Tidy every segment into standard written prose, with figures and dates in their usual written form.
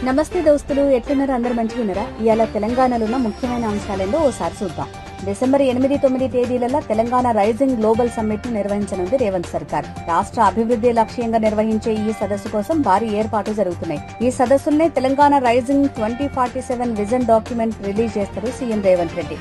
నమస్తే దోస్తులు, ఎట్లున్నారు? అందరు మంచిగా ఉన్నారా? ఇవాళ తెలంగాణలో ఉన్న ముఖ్యమైన అంశాలలో ఓసారి చూద్దాం. డిసెంబర్ 8, 9 తేదీలలో తెలంగాణ రైజింగ్ గ్లోబల్ సమ్మిట్ ను నిర్వహించనుంది రేవంత్ సర్కార్. రాష్ట్ర అభివృద్ధి లక్ష్యంగా నిర్వహించే ఈ సదస్సు కోసం భారీ ఏర్పాట్లు జరుగుతున్నాయి. ఈ సదస్సుల్నే Telangana rising 2047 vision document release చేస్తారు సీఎం రేవంత్ రెడ్డి.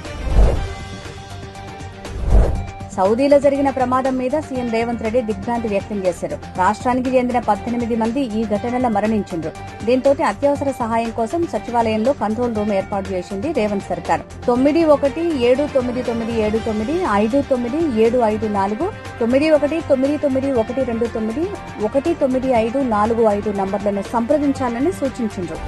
సౌదీలో జరిగిన ప్రమాదం మీద సీఎం రేవంత్ రెడ్డి దిగ్భ్రాంతి వ్యక్తం చేశారు. రాష్ట్రానికి చెందిన 18 మంది ఈ ఘటనలో మరణించారు. దీంతో అత్యవసర సహాయం కోసం సచివాలయంలో కంట్రోల్ రూమ్ ఏర్పాటు చేసింది రేవంత్ సర్కార్. 91799979 597554 919912 19545 నంబర్లను సంప్రదించాలని సూచించారు.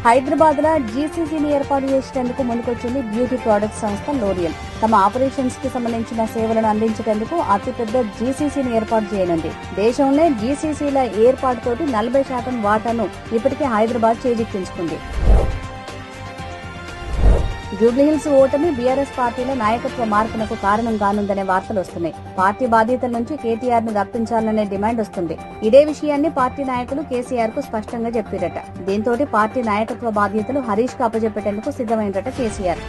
హైదరాబాద్ లో జీసీసీని ఏర్పాటు చేసేందుకు ముందుకొచ్చింది బ్యూటీ ప్రొడక్ట్స్ సంస్థ లోరియల్. తమ ఆపరేషన్స్ కి సంబంధించిన సేవలను అందించేందుకు అతిపెద్ద జీసీసీని ఏర్పాటు చేయనుంది. దేశంలో జీసీసీల ఏర్పాటుతోటి 40% వాటాను ఇప్పటికే హైదరాబాద్ చేజిక్కించుకుంది. జూబ్లీహిల్స్ ఓటమి బీఆర్ఎస్ పార్టీలో నాయకత్వ మార్పునకు కారణం కానుందనే వార్తలు వస్తున్నాయి. పార్టీ బాధ్యతల నుంచి కేటీఆర్ ను తప్పించాలనే డిమాండ్ వస్తుంది. ఇదే విషయాన్ని పార్టీ నాయకులు కేసీఆర్ కు స్పష్టంగా చెప్పారట. దీంతో పార్టీ నాయకత్వ బాధ్యతలు హరీష్ కు అప్పచెప్పేందుకు సిద్దమైనట కేసీఆర్.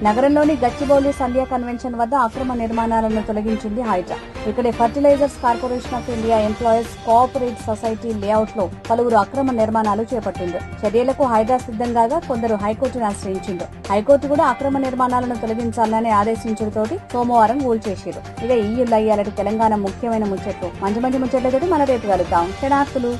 నగరంలోని గచ్చిబౌలి సంధ్యా కన్వెన్షన్ వద్ద అక్రమ నిర్మాణాలను తొలగించింది హైడ్రా. ఇక్కడి fertilizers corporation of India employees cooperative society layout లో పలువురు అక్రమ నిర్మాణాలు చేపట్టింది. చర్యలకు హైడ్రా సిద్ధంగా హైకోర్టును ఆశ్రయించింది. హైకోర్టు కూడా అక్రమ నిర్మాణాలను తొలగించాలని ఆదేశించడంతో సోమవారం రూల్ చేశారు. ఇక ఈ ఇయ్యాలటి తెలంగాణ ముఖ్యమైన ముచ్చట్లు. మంచి ముచ్చట్లతో మన రేపు కలుద్దాం. క్షణార్థులు.